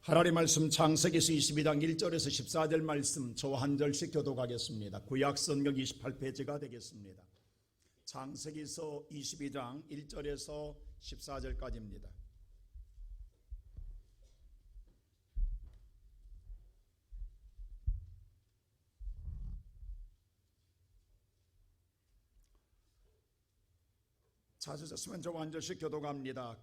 하나님 말씀 창세기서 22장 1절에서 14절 말씀 저 한 절씩 교독하겠습니다. 구약성경 28페이지가 되겠습니다. 창세기서 22장 1절에서 14절까지입니다. 찾으셨으면 저 한 절씩 교독합니다.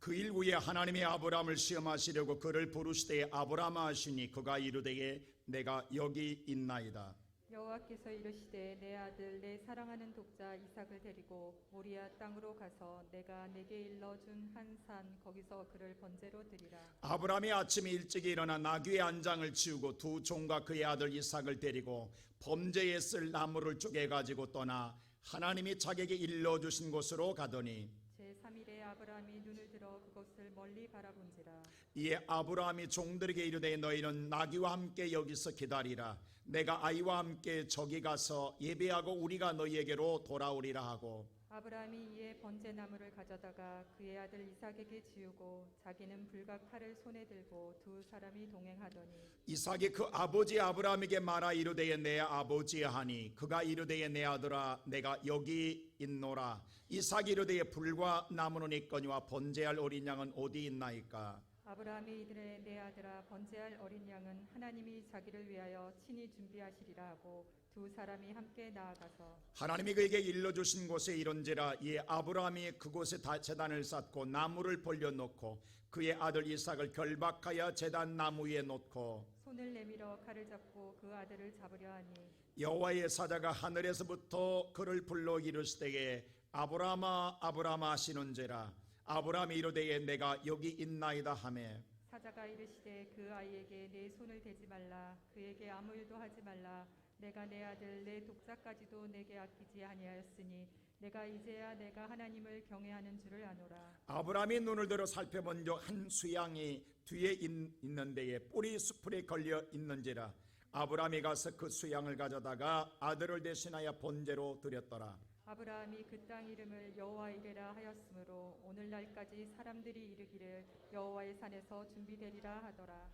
그 일 후에 하나님이 아브라함을 시험하시려고 그를 부르시되 아브라함아 하시니 그가 이르되 내가 여기 있나이다. 여호와께서 이르시되 내 아들 내 사랑하는 독자 이삭을 데리고 모리아 땅으로 가서 내가 내게 일러준 한 산 거기서 그를 번제로 드리라. 아브라함이 아침에 일찍 일어나 나귀의 안장을 치우고 두 종과 그의 아들 이삭을 데리고 범제에 쓸 나무를 쪼개 가지고 떠나 하나님이 자기에게 일러주신 곳으로 가더니 제3일에 아브라함이 눈을 들어 그곳을 멀리 바라본지라. 이에 아브라함이 종들에게 이르되 너희는 나귀와 함께 여기서 기다리라. 내가 아이와 함께 저기 가서 예배하고 우리가 너희에게로 돌아오리라 하고 아브라함이 이에 번제나무를 가져다가 그의 아들 이삭에게 지우고 자기는 불과 칼을 손에 들고 두 사람이 동행하더니 이삭이 그 아버지 아브라함에게 말하 이르되 내 아버지 하니 그가 이르되 내 아들아 내가 여기 있노라. 이삭이 이르되 불과 나무는 있거니와 번제할 어린 양은 어디 있나이까. 아브라함이 이르되 내 아들아 번제할 어린 양은 하나님이 자기를 위하여 친히 준비하시리라 하고 두 사람이 함께 나아가서 하나님이 그에게 일러주신 곳에 이른지라. 이에 아브라함이 그곳에 제단을 쌓고 나무를 벌려놓고 그의 아들 이삭을 결박하여 제단 나무 위에 놓고 손을 내밀어 칼을 잡고 그 아들을 잡으려 하니 여호와의 사자가 하늘에서부터 그를 불러 이르시되 아브라함아 아브라함아 하시는지라. 아브라함이 이르되 내가 여기 있나이다 하매 사자가 이르시되 그 아이에게 내 손을 대지 말라. 그에게 아무 일도 하지 말라. 내가 내 아들 내 독자까지도 내게 아끼지 아니하였으니 내가 이제야 내가 하나님을 경외하는 줄을 아노라. 아브라함이 눈을 들어 살펴본 적 한 수양이 뒤에 있는 데에 뿔이 수풀에 걸려 있는지라. 아브라함이 가서 그 수양을 가져다가 아들을 대신하여 번제로 드렸더라. 아브라함이 그 땅 이름을 여호와 이레라 하였으므로 오늘날까지 사람들이 이르기를 여호와의 산에서 준비되리라 하더라.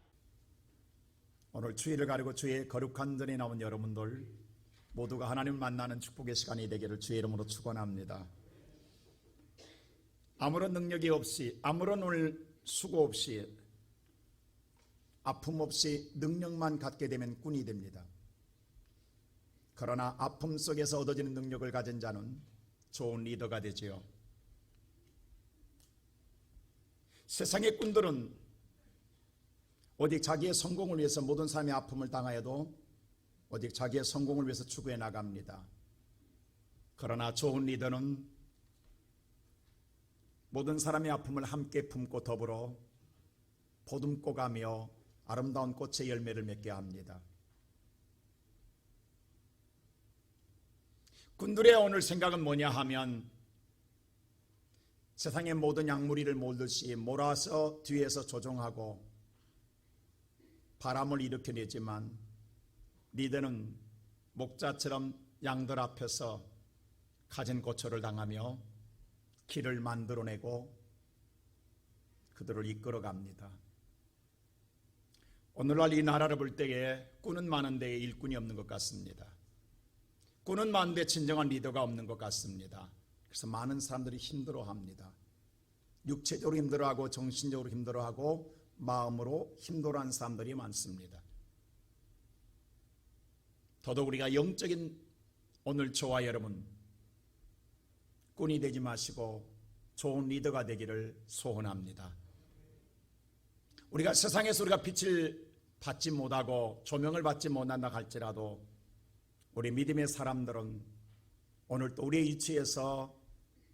오늘 주일을 가리고 주의 거룩한 전에 나온 여러분들 모두가 하나님을 만나는 축복의 시간이 되기를 주의 이름으로 축원합니다. 아무런 능력이 없이 아무런 오늘 수고 없이 아픔 없이 능력만 갖게 되면 꾼이 됩니다. 그러나 아픔 속에서 얻어지는 능력을 가진 자는 좋은 리더가 되지요. 세상의 꾼들은 오직 자기의 성공을 위해서 모든 사람의 아픔을 당하여도 오직 자기의 성공을 위해서 추구해 나갑니다. 그러나 좋은 리더는 모든 사람의 아픔을 함께 품고 더불어 보듬고 가며 아름다운 꽃의 열매를 맺게 합니다. 꾼들의 오늘 생각은 뭐냐 하면 세상의 모든 양무리를 몰듯이 몰아서 뒤에서 조종하고 바람을 일으켜내지만 리더는 목자처럼 양들 앞에서 가진 고초를 당하며 길을 만들어내고 그들을 이끌어갑니다. 오늘날 이 나라를 볼 때에 꾼은 많은데 일꾼이 없는 것 같습니다. 꾼은 많은데 진정한 리더가 없는 것 같습니다. 그래서 많은 사람들이 힘들어합니다. 육체적으로 힘들어하고 정신적으로 힘들어하고 마음으로 힘들어하는 사람들이 많습니다. 더더욱 우리가 영적인 오늘 저와 여러분 꾼이 되지 마시고 좋은 리더가 되기를 소원합니다. 우리가 세상에서 우리가 빛을 받지 못하고 조명을 받지 못한다 할지라도 우리 믿음의 사람들은 오늘 또 우리의 위치에서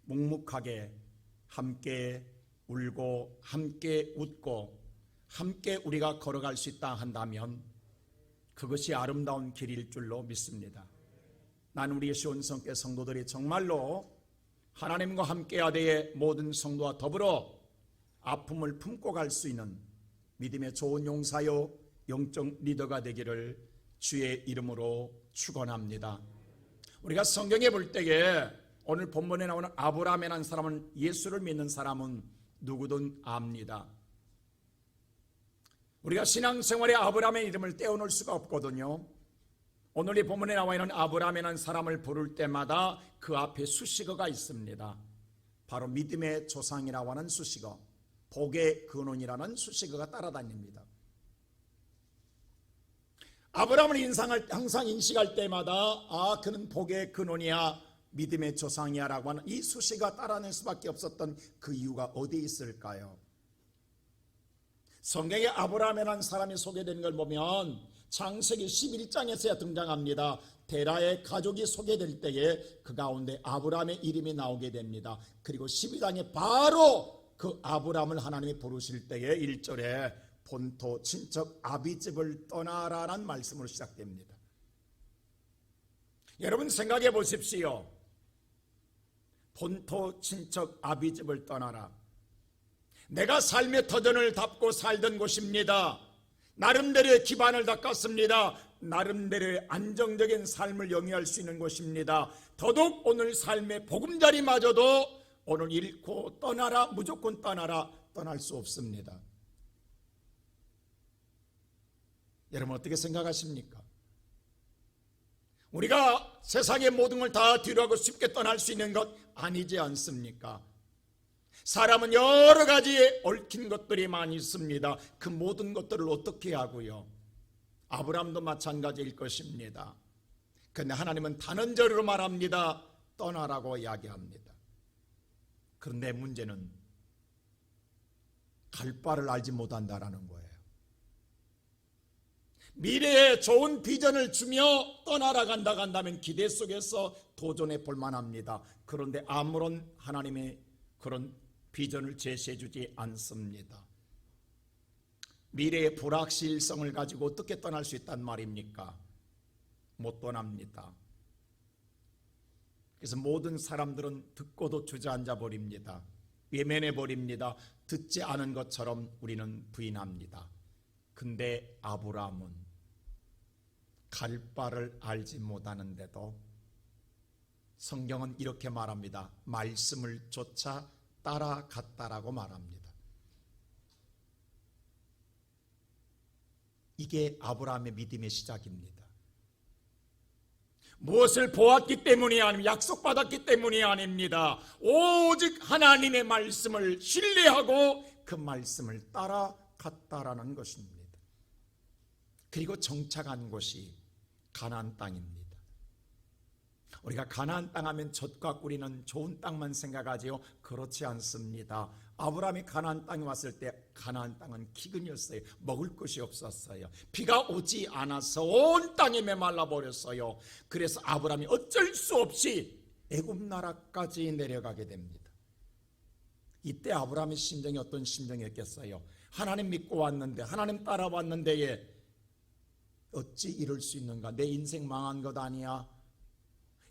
묵묵하게 함께 울고 함께 웃고 함께 우리가 걸어갈 수 있다 한다면 그것이 아름다운 길일 줄로 믿습니다. 나는 우리의 시온성교 성도들이 정말로 하나님과 함께해야 될 모든 성도와 더불어 아픔을 품고 갈 수 있는 믿음의 좋은 용사요 영적 리더가 되기를 주의 이름으로 축원합니다. 우리가 성경에 볼 때에 오늘 본문에 나오는 아브라함이라는 사람은 예수를 믿는 사람은 누구든 압니다. 우리가 신앙생활에 아브라함의 이름을 떼어놓을 수가 없거든요. 오늘 이 본문에 나와 있는 아브라함이라는 사람을 부를 때마다 그 앞에 수식어가 있습니다. 바로 믿음의 조상이라고 하는 수식어, 복의 근원이라는 수식어가 따라다닙니다. 아브라함을 항상 인식할 때마다 그는 복의 근원이야, 믿음의 조상이야 라고 하는 이 수식어가 따라낼 수밖에 없었던 그 이유가 어디에 있을까요? 성경에 아브라함이라는 사람이 소개되는 걸 보면 창세기 11장에서야 등장합니다. 데라의 가족이 소개될 때에 그 가운데 아브라함의 이름이 나오게 됩니다. 그리고 12장에 바로 그 아브라함을 하나님이 부르실 때에 1절에 본토 친척 아비집을 떠나라는 말씀으로 시작됩니다. 여러분 생각해 보십시오. 본토 친척 아비집을 떠나라. 내가 삶의 터전을 닦고 살던 곳입니다. 나름대로의 기반을 닦았습니다. 나름대로의 안정적인 삶을 영위할 수 있는 곳입니다. 더더욱 오늘 삶의 보금자리마저도 오늘 잃고 떠나라, 무조건 떠나라, 떠날 수 없습니다. 여러분 어떻게 생각하십니까? 우리가 세상의 모든 걸 다 뒤로하고 쉽게 떠날 수 있는 것 아니지 않습니까? 사람은 여러 가지 얽힌 것들이 많이 있습니다. 그 모든 것들을 어떻게 하고요? 아브라함도 마찬가지일 것입니다. 그런데 하나님은 단언적으로 말합니다. 떠나라고 이야기합니다. 그런데 문제는 갈 바를 알지 못한다라는 거예요. 미래에 좋은 비전을 주며 떠나라 간다면 기대 속에서 도전해 볼 만합니다. 그런데 아무런 하나님의 그런 비전을 제시해 주지 않습니다. 미래의 불확실성을 가지고 어떻게 떠날 수 있단 말입니까? 못 떠납니다. 그래서 모든 사람들은 듣고도 주저앉아 버립니다. 외면해 버립니다. 듣지 않은 것처럼 우리는 부인합니다. 근데 아브라함은 갈 바를 알지 못하는데도 성경은 이렇게 말합니다. 말씀을 쫓아 따라갔다라고 말합니다. 이게 아브라함의 믿음의 시작입니다. 무엇을 보았기 때문이 아닙니다. 약속받았기 때문이 아닙니다. 오직 하나님의 말씀을 신뢰하고 그 말씀을 따라갔다라는 것입니다. 그리고 정착한 곳이 가나안 땅입니다. 우리가 가나안 땅 하면 젖과 꿀이는 좋은 땅만 생각하지요. 그렇지 않습니다. 아브라함이 가나안 땅에 왔을 때 가나안 땅은 기근이었어요. 먹을 것이 없었어요. 비가 오지 않아서 온 땅이 메말라 버렸어요. 그래서 아브라함이 어쩔 수 없이 애굽 나라까지 내려가게 됩니다. 이때 아브라함의 심정이 어떤 심정이었겠어요? 하나님 믿고 왔는데, 하나님 따라왔는데 어찌 이럴 수 있는가? 내 인생 망한 것 아니야?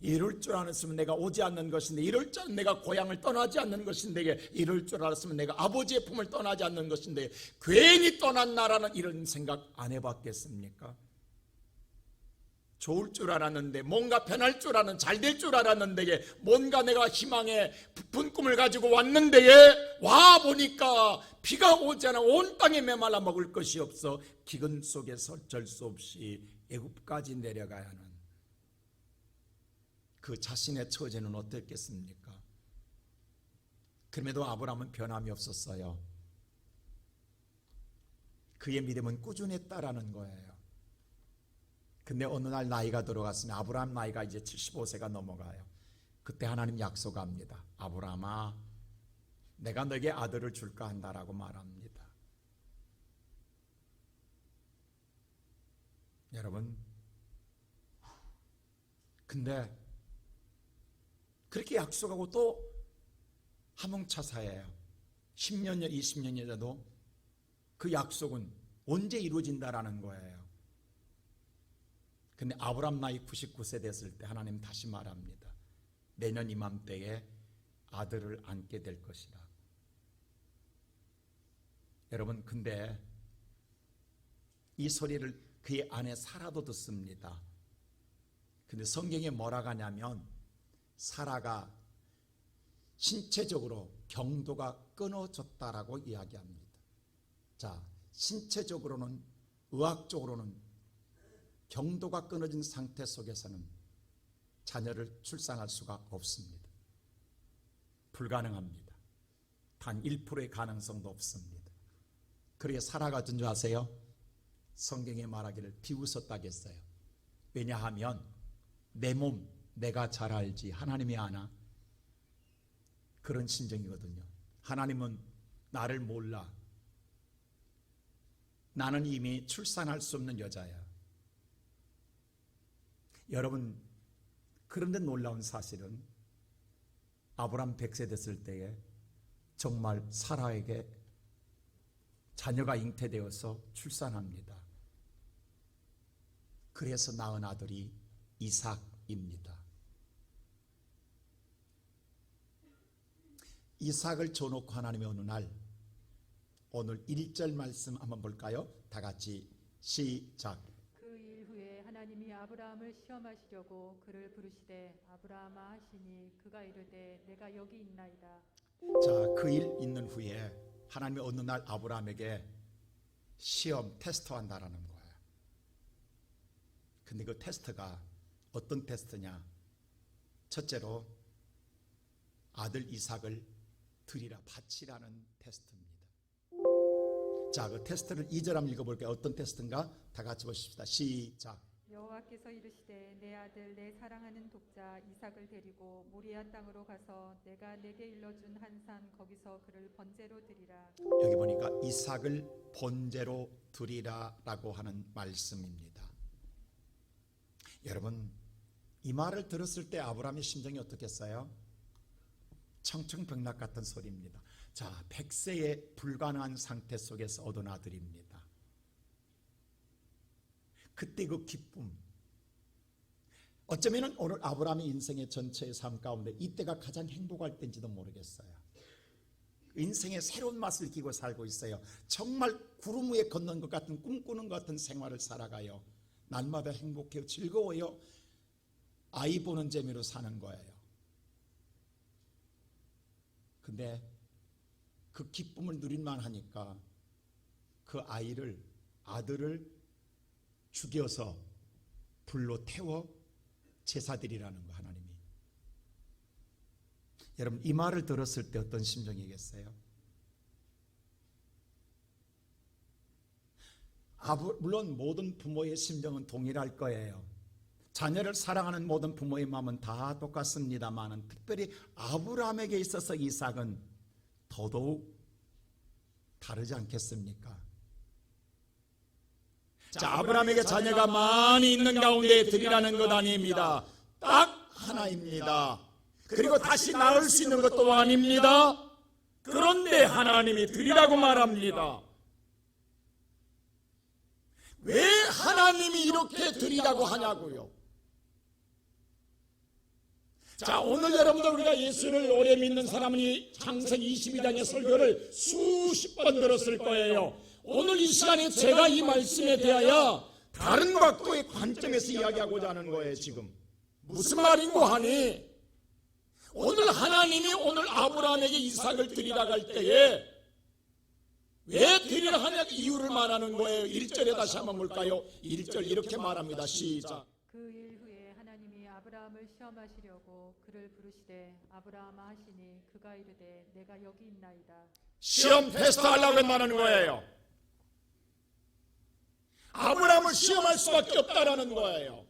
이럴 줄 알았으면 내가 오지 않는 것인데, 이럴 줄 알았으면 내가 고향을 떠나지 않는 것인데, 이럴 줄 알았으면 내가 아버지의 품을 떠나지 않는 것인데 괜히 떠났나라는 이런 생각 안 해봤겠습니까? 좋을 줄 알았는데, 뭔가 변할 줄 알았는데, 잘 될 줄 알았는데, 뭔가 내가 희망의 부푼 꿈을 가지고 왔는데 와 보니까 비가 오지 않아 온 땅에 메말라 먹을 것이 없어 기근 속에서 어쩔 수 없이 애굽까지 내려가야 하는 그 자신의 처지는 어땠겠습니까? 그럼에도 아브라함은 변함이 없었어요. 그의 믿음은 꾸준했다라는 거예요. 근데 어느 날 나이가 들어갔으면 아브라함 나이가 이제 75세가 넘어가요. 그때 하나님 약속합니다. 아브라함아, 내가 너에게 아들을 줄까 한다라고 말합니다. 여러분, 근데 그렇게 약속하고 또 하몽차사예요. 10년여 20년여도 그 약속은 언제 이루어진다라는 거예요. 근데 아브라함 나이 99세 됐을 때 하나님 다시 말합니다. 내년 이맘때에 아들을 안게 될 것이라. 여러분, 근데 이 소리를 그의 아내 사라도 듣습니다. 근데 성경에 뭐라고 하냐면 사라가 신체적으로 경도가 끊어졌다라고 이야기합니다. 자, 신체적으로는, 의학적으로는 경도가 끊어진 상태 속에서는 자녀를 출산할 수가 없습니다. 불가능합니다. 단 1%의 가능성도 없습니다. 그렇게 살아가던 줄 아세요? 성경에 말하기를 비웃었다겠어요. 왜냐하면 내 몸 내가 잘 알지 하나님이 아나? 그런 심정이거든요. 하나님은 나를 몰라. 나는 이미 출산할 수 없는 여자야. 여러분, 그런데 놀라운 사실은 아브라함 100세 됐을 때에 정말 사라에게 자녀가 잉태되어서 출산합니다. 그래서 낳은 아들이 이삭입니다. 이삭을 줘놓고 하나님이 어느 날, 오늘 1절 말씀 한번 볼까요? 다 같이 시작. 그 일 후에 하나님이 아브라함을 시험하시려고 그를 부르시되 아브라함아 하시니 그가 이르되 내가 여기 있나이다. 자, 그 일 있는 후에 하나님이 어느 날 아브라함에게 시험, 테스트한다라는 거예요. 근데 그 테스트가 어떤 테스트냐? 첫째로 아들 이삭을 드리라, 바치라는 테스트입니다. 자, 그 테스트를 2절 한번 읽어볼게요. 어떤 테스트인가? 다 같이 보십시다. 시작. 여호와께서 이르시되 내 아들 내 사랑하는 독자 이삭을 데리고 모리아 땅으로 가서 내가 내게 일러준 한 산 거기서 그를 번제로 드리라. 여기 보니까 이삭을 번제로 드리라라고 하는 말씀입니다. 여러분, 이 말을 들었을 때 아브라함의 심정이 어떻겠어요? 청청병락 같은 소리입니다. 자, 100세에 불가능한 상태 속에서 얻은 아들입니다. 그때 그 기쁨, 어쩌면 오늘 아브라함의 인생의 전체의 삶 가운데 이때가 가장 행복할 때인지도 모르겠어요. 인생의 새로운 맛을 느끼고 살고 있어요. 정말 구름 위에 걷는 것 같은, 꿈꾸는 것 같은 생활을 살아가요. 날마다 행복해요. 즐거워요. 아이 보는 재미로 사는 거예요. 근데 그 기쁨을 누릴만 하니까 그 아들을 죽여서 불로 태워 제사드리라는 거, 하나님이. 여러분, 이 말을 들었을 때 어떤 심정이겠어요? 물론 모든 부모의 심정은 동일할 거예요. 자녀를 사랑하는 모든 부모의 마음은 다 똑같습니다만, 특별히 아브라함에게 있어서 이삭은 더더욱 다르지 않겠습니까? 자, 아브라함에게 자녀가 많이 있는 가운데 드리라는 것 아닙니다. 딱 하나입니다. 그리고 다시 낳을 수 있는 것도 아닙니다. 그런데 하나님이 드리라고 말합니다. 왜 하나님이 이렇게 드리라고 하냐고요? 자, 오늘 여러분들 우리가 예수를 오래 믿는 사람은 이 창세기 22장의 설교를 수십 번 들었을 거예요. 오늘 이 시간에 제가 이 말씀에 대하여 다른 각도의 관점에서 이야기하고자 하는 거예요. 지금 무슨 말인고 하니, 오늘 하나님이 오늘 아브라함에게 이삭을 드리라고 할 때에 왜 드리라 하냐 이유를 말하는 거예요. 1절에 다시 한번 볼까요? 1절 이렇게 말합니다. 시작. 그 일 후에 하나님이 아브라함을 시험하시려고 그를 부르시되 아브라함아 하시니 그가 이르되 내가 여기 있나이다. 시험 테스트 하려고 말하는 거예요. 아브라함을 시험할 수밖에 없다라는 거예요.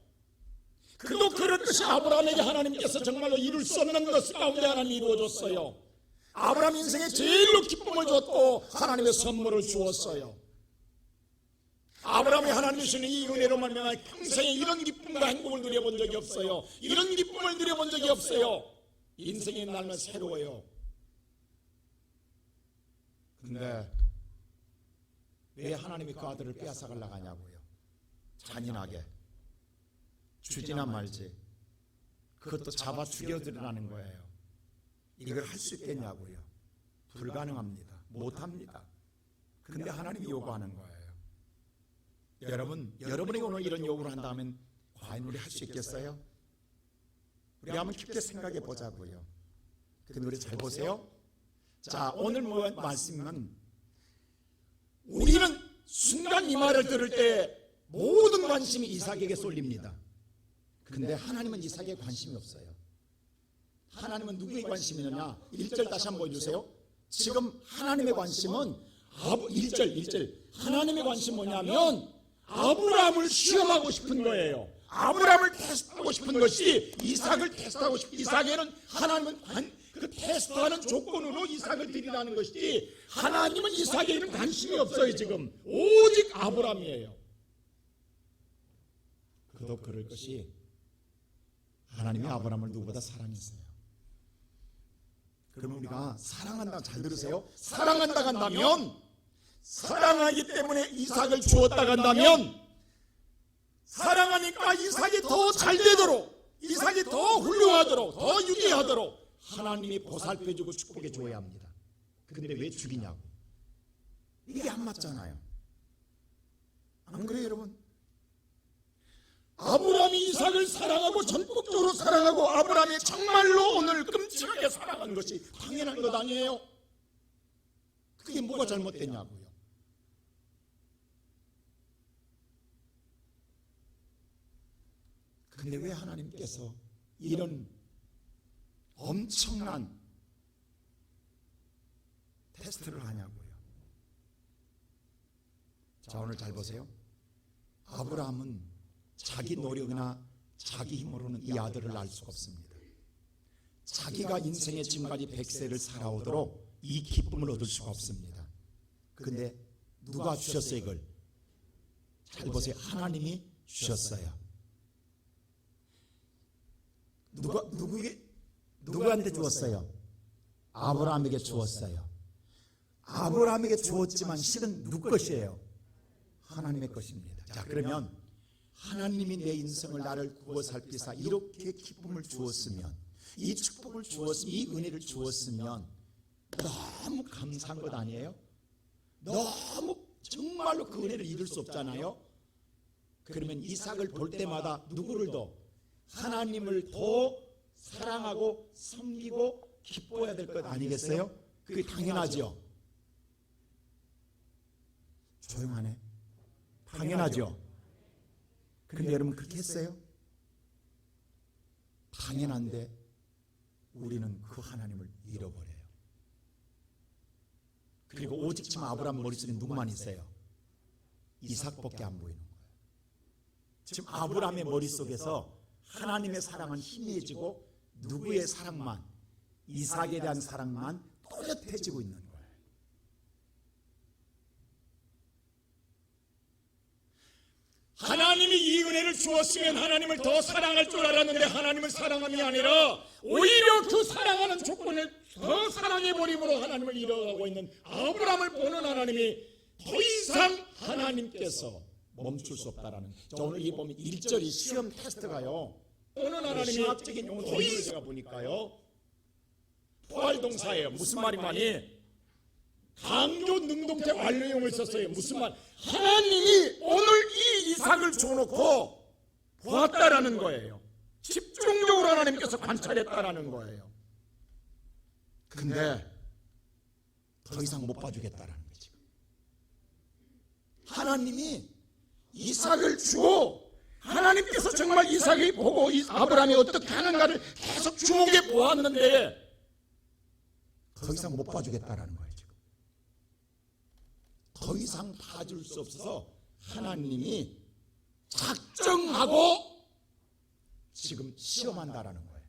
그도 그렇듯이 아브라함에게 하나님께서 정말로 이룰 수 없는 것 가운데 하나님이 이루어줬어요. 아브라함 인생에 제일로 기쁨을 줬고 하나님의 선물을 주었어요. 아브라함이 하나님이 주시는 이 은혜로 말미암아 평생에 이런 기쁨과 행복을 누려본 적이 없어요. 이런 기쁨을 누려본 적이 없어요. 인생의 날만 새로워요. 근데 왜 하나님이 그 아들을 빼앗아가려고 하냐고요? 잔인하게 주지나 말지, 그것도 잡아 죽여드리라는 거예요. 이걸 할 수 있겠냐고요? 불가능합니다. 못합니다. 근데 하나님이 요구하는 거예요. 여러분이 오늘 이런 요구를 한다면 과연 우리 할 수 있겠어요? 우리 한번 깊게 생각해 보자고요. 근데 우리 잘 보세요. 자, 오늘 말씀은 우리는 순간 이 말을 들을 때 모든 관심이 이삭에게 쏠립니다. 근데 하나님은 이삭에 관심이 없어요. 하나님은 누구의 관심이 있느냐? 1절 다시 한번 보여주세요. 지금 하나님의 관심은 1절 하나님의 관심은 뭐냐면 아브라함을 시험하고 싶은 거예요. 아브라함을 테스트하고 싶은 것이 이삭을 테스트하고 싶은, 이삭에는 하나님은 그 테스트하는 조건으로 이삭을 드리라는 것이지 하나님은 이삭에는 관심이 없어요. 지금 오직 아브라함이에요. 그도 그럴 것이 하나님이 아브라함을 누구보다 사랑했어요. 그러면 우리가 사랑한다, 잘 들으세요. 사랑한다 한다면, 사랑하기 때문에 이삭을 주었다 한다면, 사랑하니까 이삭이 더 잘 되도록, 이삭이 더 훌륭하도록, 더 유리하도록 하나님이 보살펴주고 축복해 줘야 합니다. 그런데 왜 죽이냐고. 이게 안 맞잖아요. 안 그래요, 여러분? 아브라함이 이삭을 사랑하고 전폭적으로 사랑하고 아브라함이 정말로 오늘 끔찍하게 사랑한 것이 당연한 것 아니에요? 그게 뭐가 잘못됐냐고요. 근데 왜 하나님께서 이런 엄청난 테스트를 하냐고요. 자, 오늘 잘 보세요. 아브라함은 자기 노력이나 자기 힘으로는 이 아들을 낳을 수가 없습니다. 자기가 인생의 지금까지 100세를 살아오도록 이 기쁨을 얻을 수가 없습니다. 그런데 누가 주셨어요? 이걸 잘 보세요. 하나님이 주셨어요. 누구한테 주었어요? 아브라함에게 주었어요. 아브라함에게 주었지만 실은 누구 것이에요? 하나님의 것입니다. 자, 그러면 하나님이 내 인생을 나를 구워 살피사 이렇게 기쁨을 주었으면, 이 축복을 주었으면, 이 은혜를 주었으면 너무 감사한 것 아니에요? 너무 정말로 그 은혜를 잃을 수 없잖아요. 그러면 이삭을 볼 때마다 누구를 더? 하나님을 더 사랑하고 섬기고 기뻐해야 될 것 아니겠어요? 그게 당연하죠. 조용하네. 당연하죠. 그런데 여러분 그렇게 했어요? 당연한데 우리는 그 하나님을 잃어버려요. 그리고 오직 지금 아브라함 머릿속에 누구만 있어요? 이삭밖에 안 보이는 거예요. 지금 아브라함의 머릿속에서 하나님의 사랑은 희미해지고 누구의 사랑만, 이삭에 대한 사랑만 또렷해지고 있는 거예요. 하나님이 이 은혜를 주었으면 하나님을 더 사랑할 줄 알았는데 하나님을 사랑함이 아니라 오히려 그 사랑하는 조건을 더 사랑해버림으로 하나님을 잃어가고 있는 아브라함을 보는 하나님이 더 이상 하나님께서 멈출 수 없다라는. 자, 오늘 이 보면 1절이 시험 테스트가요. 보는 하나님이 신학적인 용어로 제가 보니까요. 포괄동사예요. 무슨 말이냐니? 강조 능동태 완료형을 썼어요. 무슨 말? 하나님이 오늘 이 이삭을 줘놓고 보았다라는 거예요. 집중적으로 하나님께서 관찰했다라는 거예요. 근데 더 이상 못 봐주겠다라는 거죠. 하나님이 이삭을 주고 하나님께서 정말 이삭이 보고 아브라함이 어떻게 하는가를 계속 주목해 보았는데 더 이상 못 봐주겠다라는 거예요. 더 이상 봐줄 수 없어서 하나님이 작정하고 지금 시험한다라는 거예요.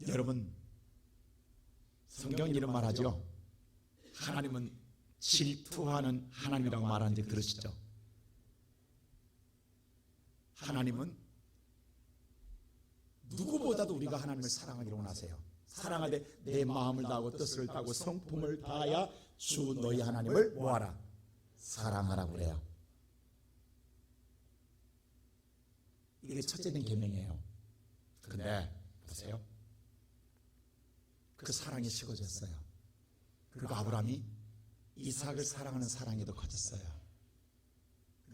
여러분, 성경은 이런 말 하죠. 하나님은 질투하는 하나님이라고 말하는 적 들으시죠? 하나님은 누구보다도 우리가 하나님을 사랑하기로 원하세요. 사랑하되 내 마음을 다하고 뜻을 다하고 성품을 다하여 주 너희 하나님을 뭐하라? 사랑하라 그래요. 이게 첫째 된 계명이에요. 그런데 보세요. 그 사랑이 식어졌어요. 그리고 아브라함이 이삭을 사랑하는 사랑이 더 커졌어요.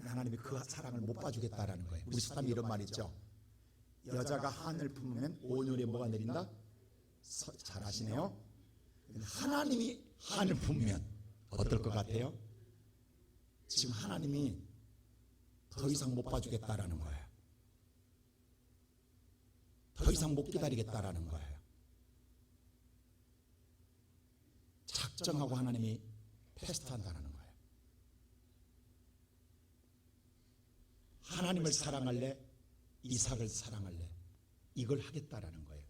하나님이 그 사랑을 못 봐주겠다라는 거예요. 우리 사람이 이런 말 있죠. 여자가 한을 품으면 온유에 뭐가 내린다? 잘 아시네요. 하나님이 한을 품으면 어떨 것 같아요? 지금 하나님이 더 이상 못 봐주겠다라는 거예요. 더 이상 못 기다리겠다라는 거예요. 작정하고 하나님이 패스트한다는 거예요. 하나님을 사랑할래? 이삭을 사랑할래? 이걸 하겠다라는 거예요.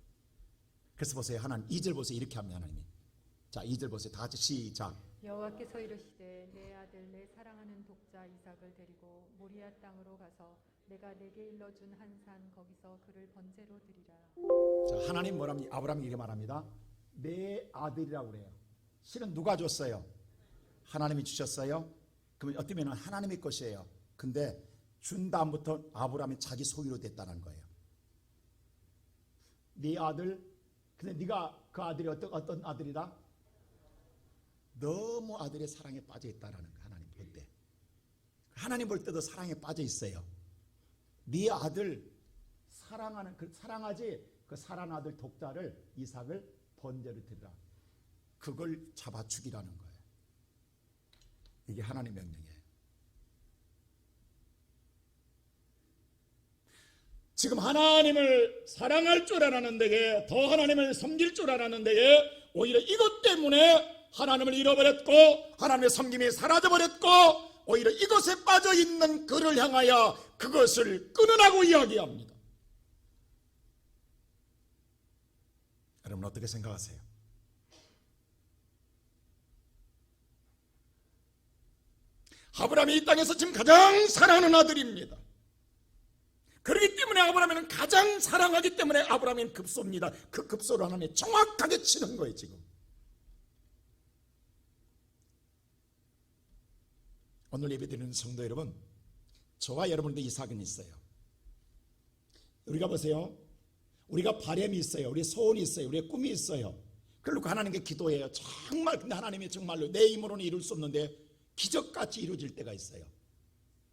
그래서 보세요. 하나님 2절 보세요. 이렇게 합니다. 하나님이. 자, 2절 보세요. 다 같이 시작. 여호와께서 이르시되 내 아들 내 사랑하는 독자 이삭을 데리고 모리아 땅으로 가서 내가 내게 일러준 한 산 거기서 그를 번제로 드리라. 자, 하나님 뭐랍니까? 아브라함이 이렇게 말합니다. 내 아들이라고 그래요. 실은 누가 줬어요? 하나님이 주셨어요. 그러면 어떻게 보면 하나님의 것이에요. 근데 준 다음부터 아브라함이 자기 소유로 됐다는 거예요. 네 아들. 근데 네가 그 아들이 어떤 아들이다? 너무 아들의 사랑에 빠져 있다라는 거. 하나님 볼 때. 하나님 볼 때도 사랑에 빠져 있어요. 네 아들 사랑하는 그 사랑하지 그 사랑하는 아들 독자를 이삭을 번제로 드리라. 그걸 잡아 죽이라는 거예요. 이게 하나님의 명령이에요. 지금 하나님을 사랑할 줄 알았는 데에 더 하나님을 섬길 줄 알았는 데에 오히려 이것 때문에 하나님을 잃어버렸고 하나님의 섬김이 사라져버렸고 오히려 이것에 빠져있는 그를 향하여 그것을 끊으라고 이야기합니다. 여러분 어떻게 생각하세요? 아브라함이 이 땅에서 지금 가장 사랑하는 아들입니다. 그렇기 때문에 아브라함은 가장 사랑하기 때문에 아브라함은 급소입니다. 그 급소를 하나님이 정확하게 치는 거예요. 지금 오늘 예배드리는 성도 여러분, 저와 여러분도 이삭은 있어요. 우리가 보세요. 우리가 바람이 있어요. 우리의 소원이 있어요. 우리의 꿈이 있어요. 그리고 하나님께 기도해요. 정말 근데 하나님이 정말로 내 힘으로는 이룰 수 없는데 기적같이 이루어질 때가 있어요.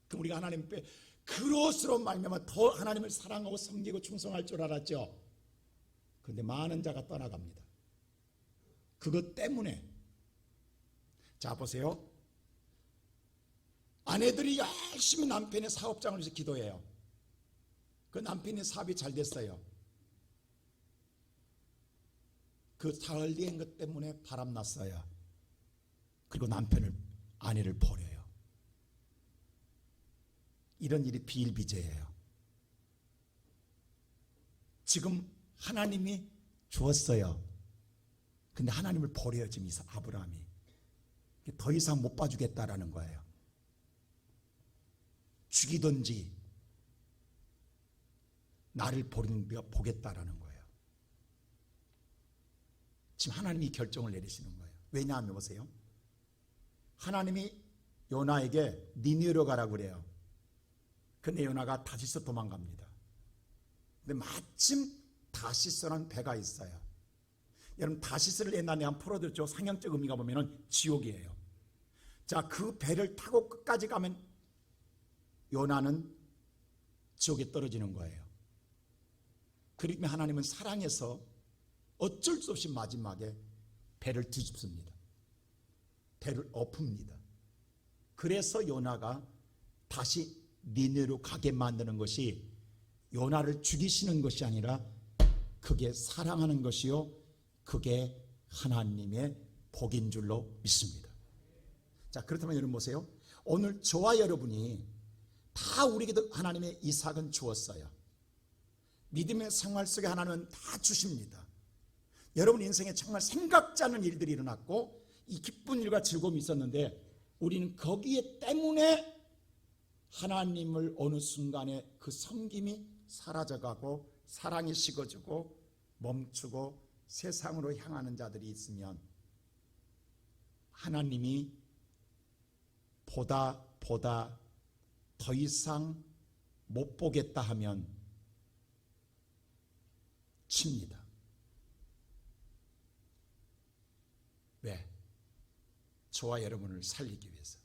그럼 우리가 하나님 앞에 그것으로 말미암아 더 하나님을 사랑하고 섬기고 충성할 줄 알았죠. 그런데 많은 자가 떠나갑니다. 그것 때문에. 자 보세요. 아내들이 열심히 남편의 사업장을 위해서 기도해요. 그 남편의 사업이 잘 됐어요. 그 잘된 것 때문에 바람났어요. 그리고 아내를 버려요. 이런 일이 비일비재해요. 지금 하나님이 주었어요. 근데 하나님을 버려요. 지금 아브라함이. 더 이상 못 봐주겠다라는 거예요. 죽이든지 나를 버리는 네가 보겠다라는 거예요. 지금 하나님이 결정을 내리시는 거예요. 왜냐하면 보세요. 하나님이 요나에게 니느웨로 가라고 그래요. 근데 요나가 다시스 도망갑니다. 근데 마침 다시스라는 배가 있어요. 여러분 다시스를 옛날에 한 풀어드렸죠. 상형적 의미가 보면은 지옥이에요. 자, 그 배를 타고 끝까지 가면 요나는 지옥에 떨어지는 거예요. 그러면 하나님은 사랑해서 어쩔 수 없이 마지막에 배를 뒤집습니다. 배를 엎습니다. 그래서 요나가 다시 니느웨로 가게 만드는 것이 요나를 죽이시는 것이 아니라 그게 사랑하는 것이요 그게 하나님의 복인 줄로 믿습니다. 자, 그렇다면 여러분 보세요. 오늘 저와 여러분이 다 우리에게도 하나님의 이삭은 주었어요. 믿음의 생활 속에 하나님은 다 주십니다. 여러분 인생에 정말 생각지 않은 일들이 일어났고 이 기쁜 일과 즐거움이 있었는데 우리는 거기에 때문에 하나님을 어느 순간에 그 섬김이 사라져가고 사랑이 식어지고 멈추고 세상으로 향하는 자들이 있으면 하나님이 보다 더 이상 못 보겠다 하면 칩니다. 왜? 저와 여러분을 살리기 위해서.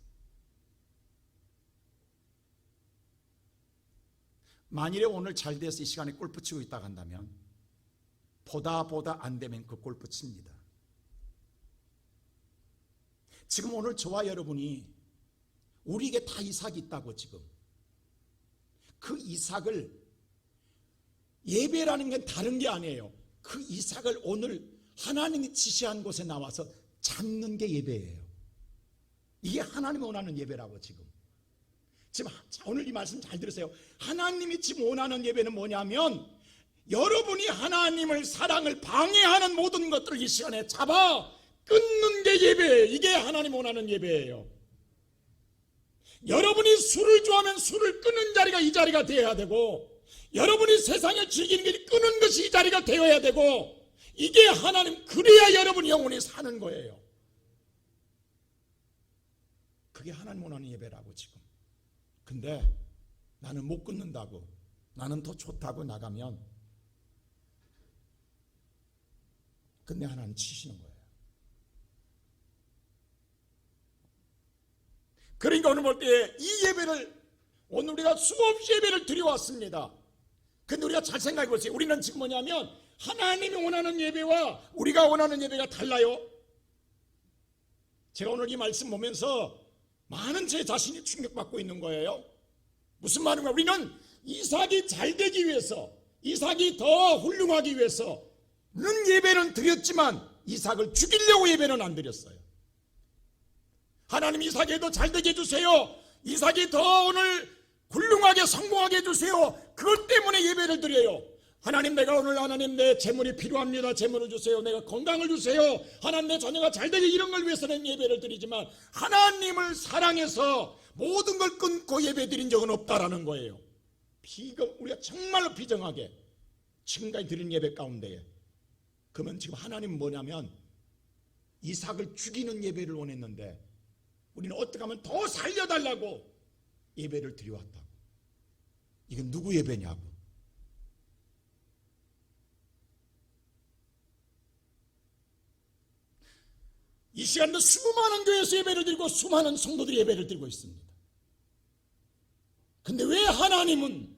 만일에 오늘 잘 돼서 이 시간에 골프 치고 있다고 한다면 보다 안 되면 그 골프 칩니다. 지금 오늘 저와 여러분이 우리에게 다 이삭이 있다고 지금. 그 이삭을 예배라는 건 다른 게 아니에요. 그 이삭을 오늘 하나님이 지시한 곳에 나와서 잡는 게 예배예요. 이게 하나님이 원하는 예배라고 지금. 지금 오늘 이 말씀 잘 들으세요. 하나님이 지금 원하는 예배는 뭐냐면 여러분이 하나님을 사랑을 방해하는 모든 것들을 이 시간에 잡아 끊는 게 예배예요. 이게 하나님 원하는 예배예요. 여러분이 술을 좋아하면 술을 끊는 자리가 이 자리가 되어야 되고, 여러분이 세상을 즐기는 게 끊는 것이 이 자리가 되어야 되고, 이게 하나님, 그래야 여러분이 영원히 사는 거예요. 그게 하나님 원하는 예배라고 지금. 근데 나는 못 끊는다고, 나는 더 좋다고 나가면, 근데 하나님 치시는 거예요. 그러니까 오늘 볼 때 이 예배를, 오늘 우리가 수없이 예배를 드려왔습니다. 근데 우리가 잘 생각해 보세요. 우리는 지금 뭐냐면 하나님이 원하는 예배와 우리가 원하는 예배가 달라요. 제가 오늘 이 말씀 보면서 많은 제 자신이 충격받고 있는 거예요. 무슨 말인가? 우리는 이삭이 잘 되기 위해서, 이삭이 더 훌륭하기 위해서는 예배는 드렸지만 이삭을 죽이려고 예배는 안 드렸어요. 하나님 이삭이 더 잘되게 해주세요. 이삭이 더 오늘 훌륭하게 성공하게 해주세요. 그것 때문에 예배를 드려요. 하나님, 내가 오늘 하나님 내 재물이 필요합니다. 재물을 주세요. 내가 건강을 주세요. 하나님 내 자녀가 잘되게, 이런 걸 위해서는 예배를 드리지만 하나님을 사랑해서 모든 걸 끊고 예배 드린 적은 없다라는 거예요. 우리가 정말로 비정하게 지금까지 드린 예배 가운데에, 그러면 지금 하나님은 뭐냐면 이삭을 죽이는 예배를 원했는데 우리는 어떻게 하면 더 살려달라고 예배를 드려왔다고. 이건 누구 예배냐고. 이 시간도 수많은 교회에서 예배를 드리고 수많은 성도들이 예배를 드리고 있습니다. 근데 왜 하나님은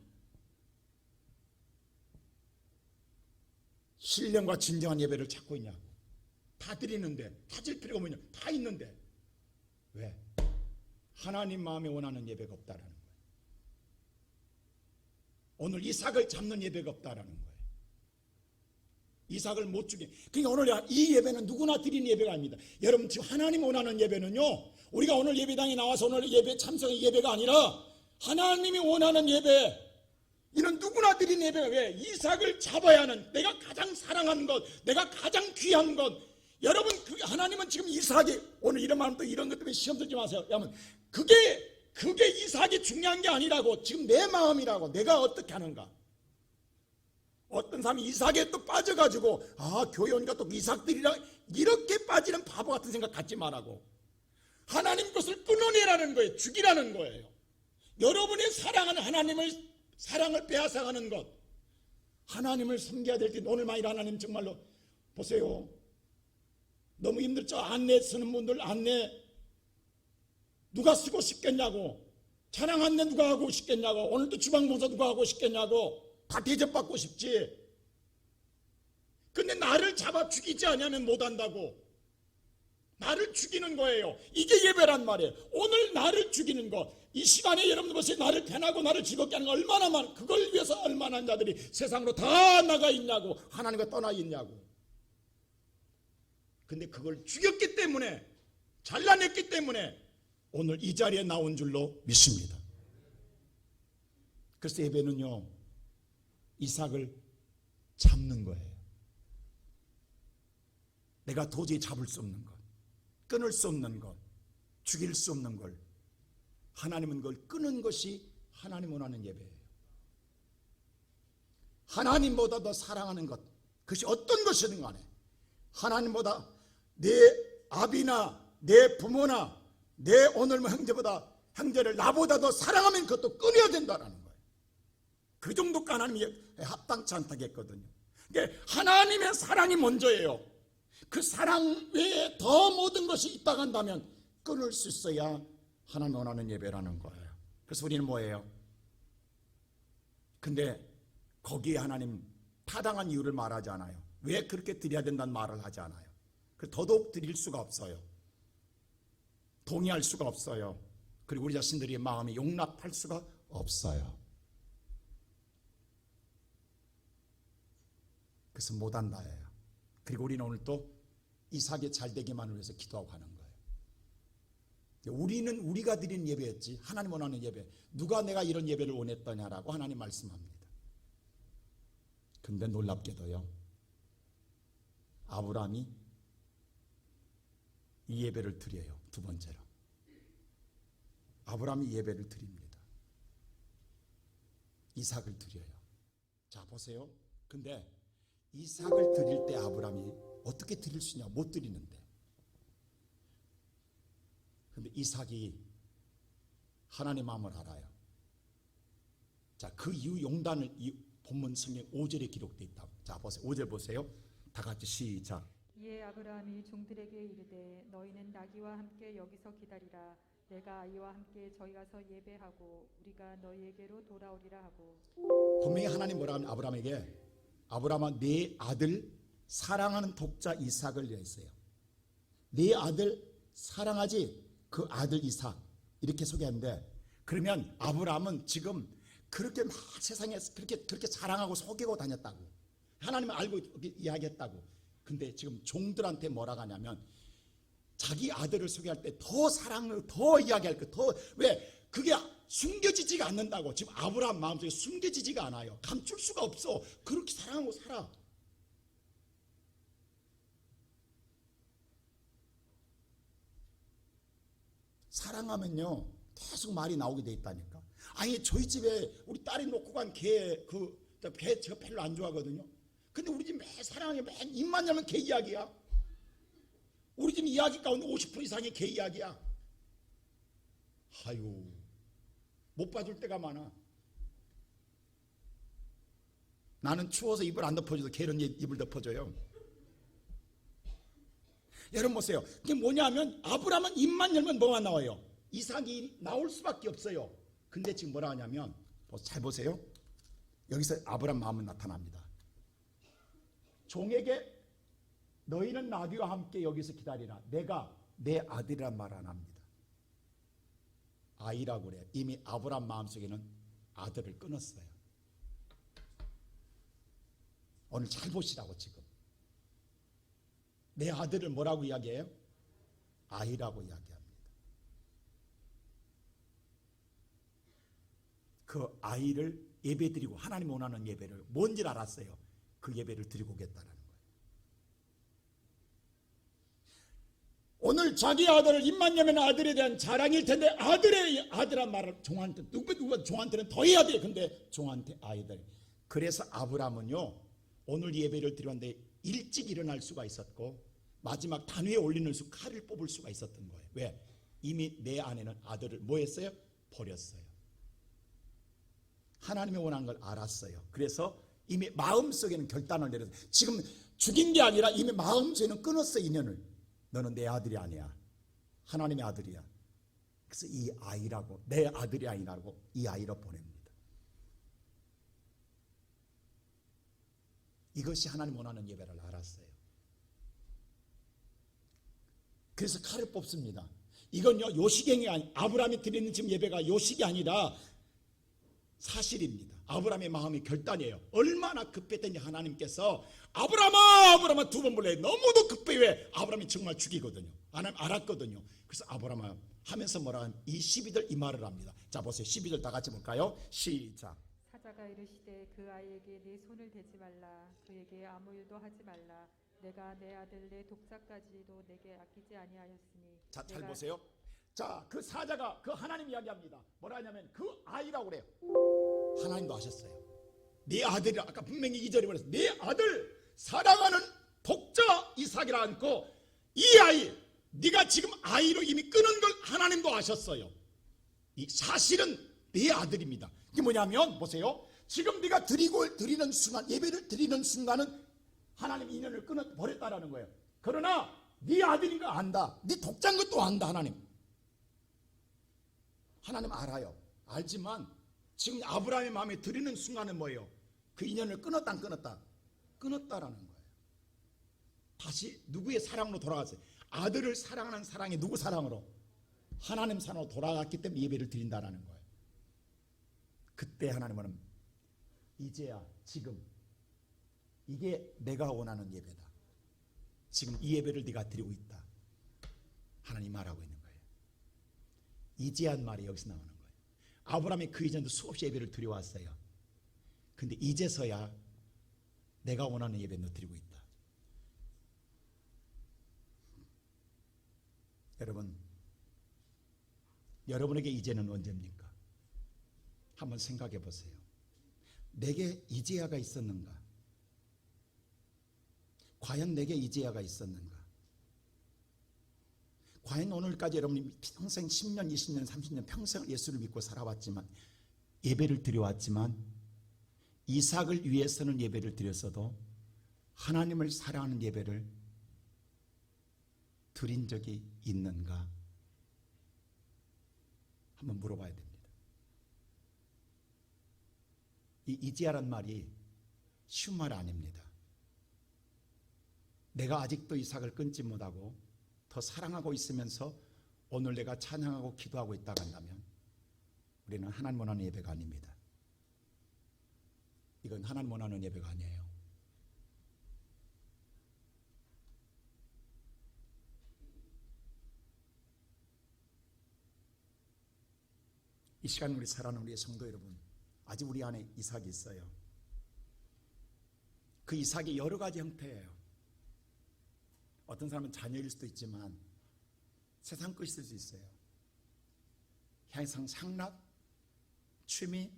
신령과 진정한 예배를 찾고 있냐고. 다 드리는데, 찾을 필요가 뭐냐, 다 있는데 왜? 하나님 마음에 원하는 예배가 없다라는 거예요. 오늘 이삭을 잡는 예배가 없다라는 거예요. 이삭을 못 죽인. 그러니까 오늘 이 예배는 누구나 드리는 예배가 아닙니다. 여러분, 지금 하나님 원하는 예배는요, 우리가 오늘 예배당에 나와서 오늘 예배 참석의 예배가 아니라 하나님이 원하는 예배, 이는 누구나 드리는 예배가. 왜? 이삭을 잡아야 하는, 내가 가장 사랑하는 것, 내가 가장 귀한 것. 여러분, 하나님은 지금 이삭이, 오늘 이런 마음 또 이런 것 때문에 시험 들지 마세요. 여러분, 그게 이삭이 중요한 게 아니라고. 지금 내 마음이라고. 내가 어떻게 하는가. 어떤 사람이 이삭에 또 빠져가지고 교회 오니까 또 이삭들이라, 이렇게 빠지는 바보 같은 생각 갖지 말라고. 하나님 것을 끊어내라는 거예요. 죽이라는 거예요. 여러분이 사랑하는 하나님을, 사랑을 빼앗아가는 것, 하나님을 섬겨야 될 때 오늘만이라 하나님 정말로 보세요. 너무 힘들죠. 안내 쓰는 분들, 안내 누가 쓰고 싶겠냐고. 찬양 안내 누가 하고 싶겠냐고. 오늘도 주방봉사 누가 하고 싶겠냐고. 다 대접받고 싶지. 근데 나를 잡아 죽이지 않으면 못한다고. 나를 죽이는 거예요. 이게 예배란 말이에요. 오늘 나를 죽이는 것. 이 시간에 여러분들 보세요. 나를 편하고 나를 즐겁게 하는 거 얼마나 많은, 그걸 위해서 얼마나 자들이 세상으로 다 나가 있냐고. 하나님과 떠나 있냐고. 근데 그걸 죽였기 때문에, 잘라냈기 때문에 오늘 이 자리에 나온 줄로 믿습니다. 그래서 예배는요, 이삭을 잡는 거예요. 내가 도저히 잡을 수 없는 것, 끊을 수 없는 것, 죽일 수 없는 걸, 하나님은 그걸 끄는 것이 하나님 원하는 예배예요. 하나님보다 더 사랑하는 것, 그것이 어떤 것이든 간에 하나님보다, 내 아비나 내 부모나 내 오늘 형제를 나보다 더 사랑하면 그것도 끊어야 된다는 거예요. 그 정도가 하나님이 합당치 않다고 했거든요. 그러니까 하나님의 사랑이 먼저예요. 그 사랑 외에 더 모든 것이 있다고 한다면 끊을 수 있어야 하나님 원하는 예배라는 거예요. 그래서 우리는 뭐예요? 근데 거기에 하나님 타당한 이유를 말하지 않아요. 왜 그렇게 드려야 된다는 말을 하지 않아요. 더더욱 드릴 수가 없어요. 동의할 수가 없어요. 그리고 우리 자신들의 마음이 용납할 수가 없어요. 그래서 못한다예요. 그리고 우리는 오늘 또 이삭이 잘 되기만을 위해서 기도하고 하는 거예요. 우리는 우리가 드린 예배였지 하나님 원하는 예배, 누가 내가 이런 예배를 원했더냐라고 하나님 말씀합니다. 근데 놀랍게도요, 아브라함이 이 예배를 드려요. 두 번째로 아브라함이 예배를 드립니다. 이삭을 드려요. 자 보세요. 근데 이삭을 드릴 때 아브라함이 어떻게 드릴 수 있냐? 못 드리는데. 근데 이삭이 하나님 마음을 알아요. 자, 그 이후 용단을 이 본문 성경 5절에 기록되어 있다. 자 보세요. 5절 보세요. 다 같이 시작. 이에 아브라함이 종들에게 이르되 너희는 나귀와 함께 여기서 기다리라. 내가 아이와 함께 저희 가서 예배하고 우리가 너희에게로 돌아오리라 하고. 분명히 하나님 뭐라 하면 아브라함에게, 아브라함아 네 아들 사랑하는 독자 이삭을 위해서요. 네 아들 사랑하지 그 아들 이삭, 이렇게 소개하는데, 그러면 아브라함은 지금 그렇게 막 세상에 그렇게 자랑하고 속이고 다녔다고, 하나님을 알고 이야기했다고. 근데 지금 종들한테 뭐라 하냐면 자기 아들을 소개할 때 더 사랑을 더 이야기할 거, 더, 왜 그게 숨겨지지가 않는다고. 지금 아브라함 마음속에 숨겨지지가 않아요. 감출 수가 없어. 그렇게 사랑하고 살아. 사랑하면요 계속 말이 나오게 돼 있다니까. 아니 저희 집에 우리 딸이 놓고 간 개, 개 제가 별로 안 좋아하거든요. 근데 우리 집 매 사랑하게 매 입만 열면 개 이야기야. 우리 집 이야기 가운데 50% 이상이 개 이야기야. 아유, 못 봐줄 때가 많아. 나는 추워서 입을 안 덮어줘도 개는 입을 덮어줘요. 여러분 보세요. 그게 뭐냐면 아브라함은 입만 열면 뭐가 나와요? 이삭이 나올 수밖에 없어요. 근데 지금 뭐라 하냐면, 잘 보세요. 여기서 아브라함 마음은 나타납니다. 종에게 너희는 나귀와 함께 여기서 기다리라. 내가 내 아들이란 말 안 합니다. 아이라고 그래요. 이미 아브라함 마음속에는 아들을 끊었어요. 오늘 잘 보시라고. 지금 내 아들을 뭐라고 이야기해요? 아이라고 이야기합니다. 그 아이를 예배드리고 하나님 원하는 예배를 뭔지 알았어요. 그 예배를 드리고 오겠다라는 거예요. 오늘 자기 아들을 입만 열면 아들에 대한 자랑일 텐데 아들한 말을 종한테 누가 종한테는 더 해야 돼. 근데 종한테 아이들. 그래서 아브라함은요 오늘 예배를 드렸는데 일찍 일어날 수가 있었고 마지막 단위에 올리는 수 칼을 뽑을 수가 있었던 거예요. 왜? 이미 내 안에는 아들을 뭐 했어요? 버렸어요. 하나님이 원하는 걸 알았어요. 그래서 이미 마음속에는 결단을 내려서 지금 죽인 게 아니라 이미 마음속에는 끊었어. 인연을. 너는 내 아들이 아니야. 하나님의 아들이야. 그래서 이 아이라고, 내 아들이 아니라고 이 아이로 보냅니다. 이것이 하나님 원하는 예배를 알았어요. 그래서 칼을 뽑습니다. 이건요 요식행위 아니, 아브라함이 드리는 지금 예배가 요식이 아니라 사실입니다. 아브라함의 마음이 결단이에요. 얼마나 급했더니 하나님께서 아브라함아 두 번 불러요. 너무도 급해. 왜? 아브라함이 정말 죽이거든요. 하나님 알았거든요. 그래서 아브라함 하면서 뭐라 하면 이 12절 이 말을 합니다. 자 보세요. 12절 다 같이 볼까요? 시작. 사자가 이르시되 그 아이에게 네 손을 대지 말라. 그에게 아무 일도 하지 말라. 내가 내 아들 내 독사까지도 내게 아끼지 아니하였으니. 자, 잘 보세요. 자, 그 사자가 그 하나님 이야기합니다. 뭐라 하냐면 그 아이라고 그래요. 하나님도 하셨어요. 네 아들이라. 아까 분명히 2절에 말했어요. 네 아들 사랑하는 독자 이삭이라 않고 이 아이, 네가 지금 아이로 이미 끊은 걸 하나님도 아셨어요. 이 사실은 네 아들입니다. 이게 뭐냐면 보세요. 지금 네가 드리는 순간, 예배를 드리는 순간은 하나님 인연을 끊어버렸다라는 거예요. 그러나 네 아들인 거 안다. 네 독자인 것도 안다. 하나님 알아요. 알지만 지금 아브라함의 마음에 드리는 순간은 뭐예요? 그 인연을 끊었다 안 끊었다? 끊었다라는 거예요. 다시 누구의 사랑으로 돌아갔어요? 아들을 사랑하는 사랑이 누구 사랑으로? 하나님 산으로 돌아갔기 때문에 예배를 드린다라는 거예요. 그때 하나님은 이제야 지금 이게 내가 원하는 예배다. 지금 이 예배를 네가 드리고 있다. 하나님 말하고 있는 거예요. 이제한 말이 여기서 나오는 거예요. 아브라함이 그 이전도 수없이 예배를 드려왔어요. 근데 이제서야 내가 원하는 예배를 드리고 있다. 여러분, 여러분에게 이제는 언제입니까? 한번 생각해 보세요. 내게 이제야가 있었는가? 과연 내게 이제야가 있었는가? 과연 오늘까지 여러분이 평생 10년, 20년, 30년 평생 예수를 믿고 살아왔지만 예배를 드려왔지만 이삭을 위해서는 예배를 드렸어도 하나님을 사랑하는 예배를 드린 적이 있는가? 한번 물어봐야 됩니다. 이 이제야란 말이 쉬운 말 아닙니다. 내가 아직도 이삭을 끊지 못하고 더 사랑하고 있으면서 오늘 내가 찬양하고 기도하고 있다고 한다면 우리는 하나님 원하는 예배가 아닙니다. 이건 하나님 원하는 예배가 아니에요. 이 시간 우리 사랑하는 우리의 성도 여러분, 아직 우리 안에 이삭이 있어요. 그 이삭이 여러 가지 형태예요. 어떤 사람은 자녀일 수도 있지만 세상 것일 수 있어요. 향상, 상락, 취미,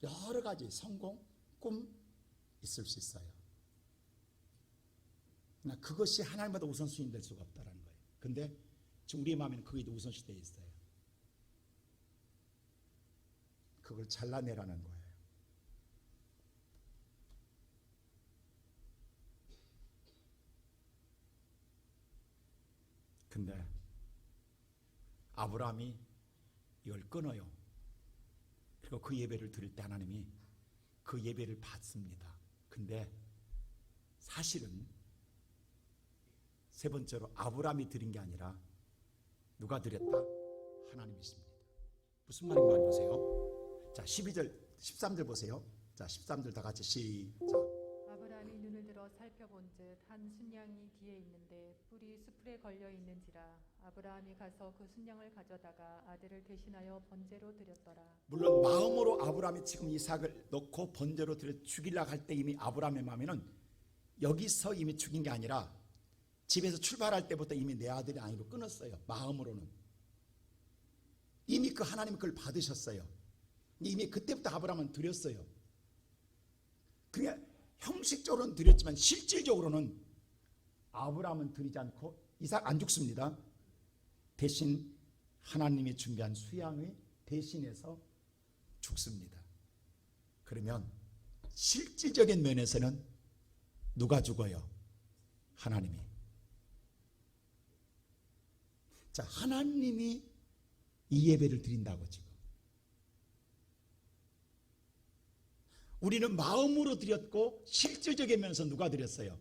여러 가지 성공, 꿈 있을 수 있어요. 그러나 그것이 하나님보다 우선순위 될 수가 없다는 거예요. 근데 지금 우리의 마음에는 그게 우선시 되어 있어요. 그걸 잘라내라는 거예요. 근데 아브라함이 이걸 끊어요. 그리고 그 예배를 드릴 때 하나님이 그 예배를 받습니다. 근데 사실은 세 번째로 아브라함이 드린 게 아니라 누가 드렸다? 하나님이십니다. 무슨 말인가 보세요. 자, 12절, 13절 보세요. 자, 13절 다 같이 시작. 아브라함이 눈을 들어 살펴본즉 한 순양이 뒤에 있는데 뿔이 수풀에 걸려 있는지라. 아브라함이 가서 그 순양을 가져다가 아들을 대신하여 번제로 드렸더라. 물론 마음으로 아브라함이 지금 이삭을 넣고 번제로 드려 죽이려고 할 때 이미 아브라함의 마음에는 여기서 이미 죽인 게 아니라 집에서 출발할 때부터 이미 내 아들이 아니로 끊었어요. 마음으로는 이미 그 하나님이 그걸 받으셨어요. 이미 그때부터 아브라함은 드렸어요. 그냥 형식적으로는 드렸지만 실질적으로는 아브라함은 드리지 않고 이삭 안 죽습니다. 대신 하나님이 준비한 수양의 대신해서 죽습니다. 그러면 실질적인 면에서는 누가 죽어요? 하나님이. 자, 하나님이 이 예배를 드린다고 지금. 우리는 마음으로 드렸고 실질적인 면에서 누가 드렸어요?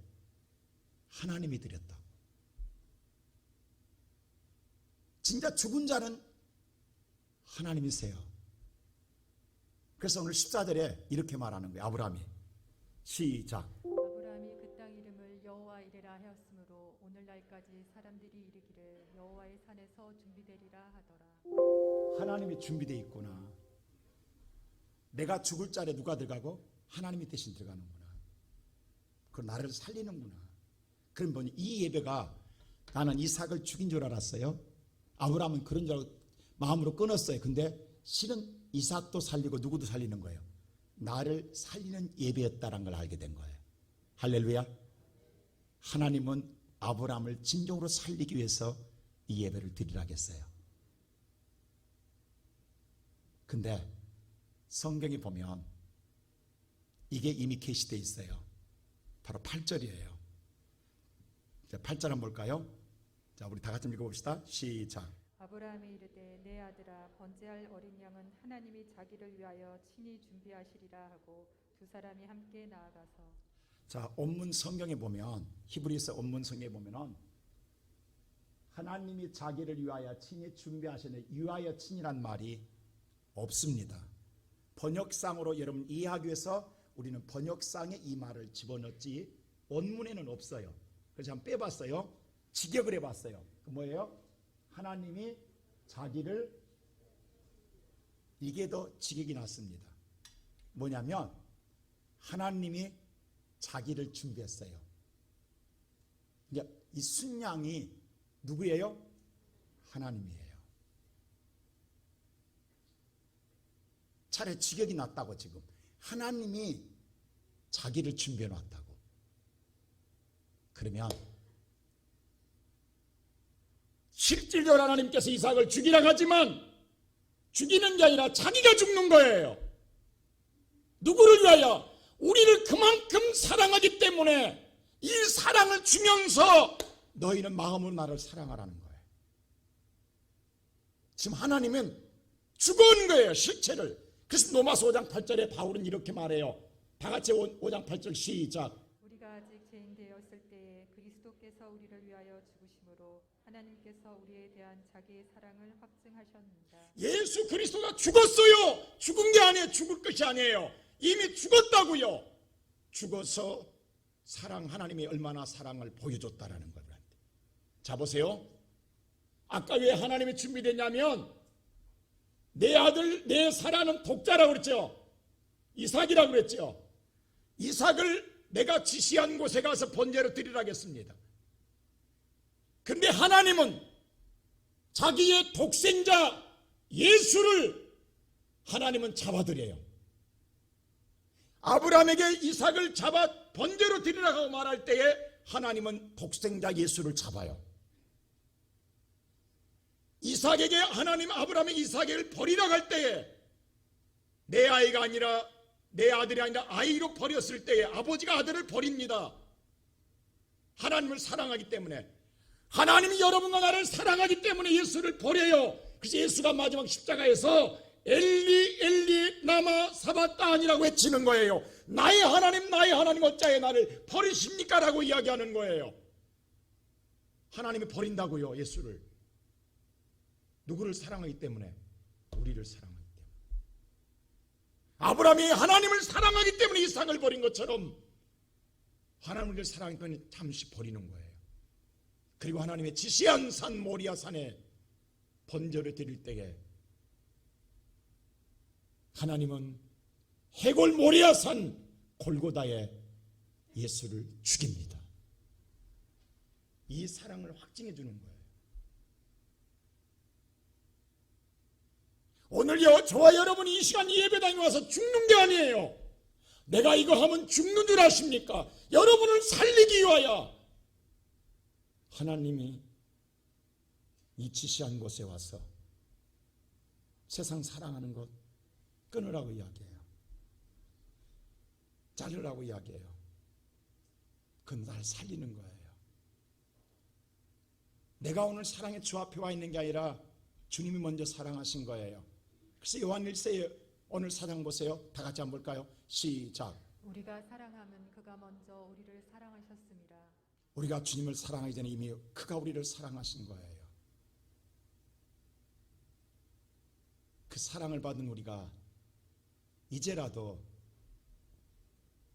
하나님이 드렸다고. 진짜 죽은 자는 하나님이세요. 그래서 오늘 14절에 이렇게 말하는 거예요. 아브라함이. 시작. 아브라함이 그 땅 이름을 여호와 이레라 하였으므로 오늘날까지 사람들이 이르기를 여호와의 산에서 준비되리라 하더라. 하나님이 준비되어 있구나. 내가 죽을 자리에 누가 들어가고? 하나님이 대신 들어가는구나. 그 나를 살리는구나. 그럼 뭐니? 이 예배가 나는 이삭을 죽인 줄 알았어요. 아브라함은 그런 줄 알고 마음으로 끊었어요. 근데 실은 이삭도 살리고 누구도 살리는 거예요. 나를 살리는 예배였다는 걸 알게 된 거예요. 할렐루야. 하나님은 아브라함을 진정으로 살리기 위해서 이 예배를 드리라겠어요. 근데 성경에 보면 이게 이미 계시되어 있어요. 바로 8절이에요. 자, 8절 한번 볼까요? 자, 우리 다 같이 읽어봅시다. 시작. 아브라함이 이르되 내 아들아 번제할 어린 양은 하나님이 자기를 위하여 친히 준비하시리라 하고 두 사람이 함께 나아가서. 자, 온문 성경에 보면 히브리서 온문 성경에 보면은 하나님이 자기를 위하여 친히 준비하시는 위하여 친이란 말이 없습니다. 번역상으로 여러분 이해하기 위해서 우리는 번역상에 이 말을 집어넣지 원문에는 없어요. 그래서 한번 빼봤어요. 직역을 해봤어요. 그 뭐예요? 하나님이 자기를, 이게 더 직역이 낫습니다. 뭐냐면 하나님이 자기를 준비했어요. 그러니까 이 순양이 누구예요? 하나님이에요. 차라리 직역이 낫다고. 지금 하나님이 자기를 준비해 놨다고. 그러면 실질적으로 하나님께서 이삭을 죽이라고 하지만 죽이는 게 아니라 자기가 죽는 거예요. 누구를 위하여? 우리를 그만큼 사랑하기 때문에 이 사랑을 주면서 너희는 마음으로 나를 사랑하라는 거예요. 지금 하나님은 죽어온 거예요, 실체를. 그래서 로마서 5장 8절에 바울은 이렇게 말해요. 다 같이 5장 8절 시작. 우리가 아직 죄인 되었을 때에 그리스도께서 우리를 위하여 죽으심으로 하나님께서 우리에 대한 자기의 사랑을 확증하셨느니라. 예수 그리스도가 죽었어요. 죽은 게 아니에요. 죽을 것이 아니에요. 이미 죽었다고요. 죽어서 하나님이 얼마나 사랑을 보여줬다라는 거예요. 자 보세요. 아까 왜 하나님이 준비됐냐면 내 아들, 내 사랑하는 독자라고 그랬죠. 이삭이라고 그랬죠. 이삭을 내가 지시한 곳에 가서 번제로 드리라고 했습니다. 근데 하나님은 자기의 독생자 예수를 하나님은 잡아드려요. 아브라함에게 이삭을 잡아 번제로 드리라고 말할 때에 하나님은 독생자 예수를 잡아요. 이삭에게 하나님 아브라함의 이삭을 버리라고 할 때에 내 아이가 아니라 내 아들이 아니라 아이로 버렸을 때에 아버지가 아들을 버립니다. 하나님을 사랑하기 때문에. 하나님이 여러분과 나를 사랑하기 때문에 예수를 버려요. 그래서 예수가 마지막 십자가에서 엘리 엘리 나마 사바따니라고 외치는 거예요. 나의 하나님 어찌하여 나를 버리십니까? 라고 이야기하는 거예요. 하나님이 버린다고요, 예수를. 누구를 사랑하기 때문에? 우리를 사랑하기 때문에. 아브라함이 하나님을 사랑하기 때문에 이삭을 버린 것처럼 하나님을 사랑하기 때문에 잠시 버리는 거예요. 그리고 하나님의 지시한 산 모리아 산에 번제를 드릴 때에 하나님은 해골 모리아 산 골고다에 예수를 죽입니다. 이 사랑을 확증해 주는 거예요. 오늘요, 저와 여러분이 이 시간 예배당에 와서 죽는 게 아니에요. 내가 이거 하면 죽는 줄 아십니까? 여러분을 살리기 위하여 하나님이 이 지시한 곳에 와서 세상 사랑하는 것 끊으라고 이야기해요. 자르라고 이야기해요. 그건 날 살리는 거예요. 내가 오늘 사랑의 주 앞에 와 있는 게 아니라 주님이 먼저 사랑하신 거예요. 그래서 요한 1세에 오늘 사랑 보세요. 다 같이 한번 볼까요? 시작. 우리가 사랑하면 그가 먼저 우리를 사랑하셨습니다. 우리가 주님을 사랑하기 전에 이미 그가 우리를 사랑하신 거예요. 그 사랑을 받은 우리가 이제라도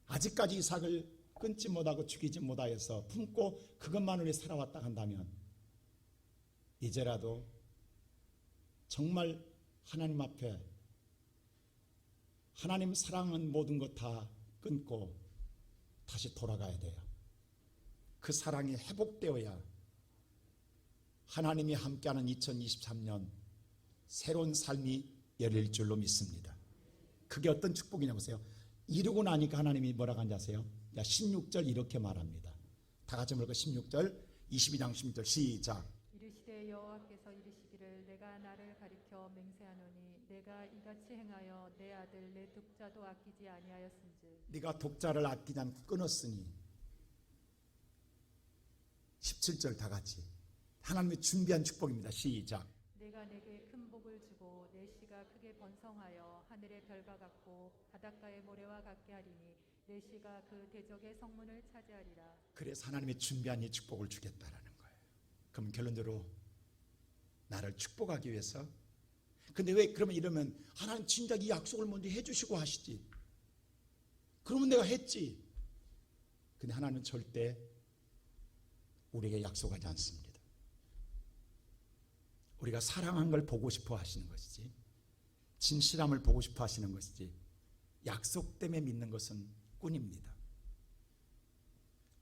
아직까지 이삭을 끊지 못하고 죽이지 못하여서 품고 그것만으로 살아왔다 한다면 이제라도 정말 하나님 앞에 하나님 사랑은 모든 것 다 끊고 다시 돌아가야 돼요. 그 사랑이 회복되어야 하나님이 함께하는 2023년 새로운 삶이 열릴 줄로 믿습니다. 그게 어떤 축복이냐 보세요. 이루고 나니까 하나님이 뭐라고 하는지 아세요? 16절 이렇게 말합니다. 다 같이 읽을까요? 16절 22장 16절 시작. 이르시되 여호와께서 이르시기를 내가 나를 가리켜 맹세하노니 내가 이같이 행하여 내 아들 내 독자도 아끼지 아니하였은즉 네가 독자를 아끼지 않고 끊었으니 17절 다 같이 하나님이 준비한 축복입니다. 시작. 내가 내게 큰 복을 주고 내 씨가 크게 번성하여 하늘의 별과 같고 바닷가의 모래와 같게 하리니 내 씨가 그 대적의 성문을 차지하리라. 그래서 하나님이 준비한 이 축복을 주겠다라는 거예요. 그럼 결론적으로 나를 축복하기 위해서. 근데 왜 그러면 이러면 하나님 진작 이 약속을 먼저 해주시고 하시지. 그러면 내가 했지. 근데 하나님은 절대 우리에게 약속하지 않습니다. 우리가 사랑한 걸 보고 싶어 하시는 것이지, 진실함을 보고 싶어 하시는 것이지, 약속 때문에 믿는 것은 꾼입니다.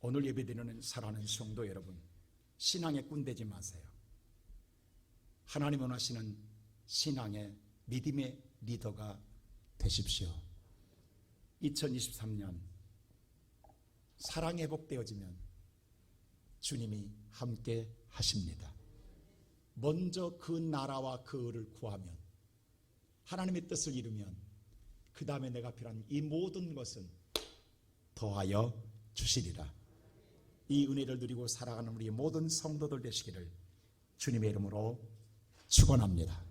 오늘 예배드리는 사랑하는 성도 여러분, 신앙의 꾼 되지 마세요. 하나님 원하시는 신앙의 믿음의 리더가 되십시오. 2023년 사랑이 회복되어지면 주님이 함께 하십니다. 먼저 그 나라와 그 의를 구하면, 하나님의 뜻을 이루면, 그 다음에 내가 필요한 이 모든 것은 더하여 주시리라. 이 은혜를 누리고 살아가는 우리 모든 성도들 되시기를 주님의 이름으로 축원합니다.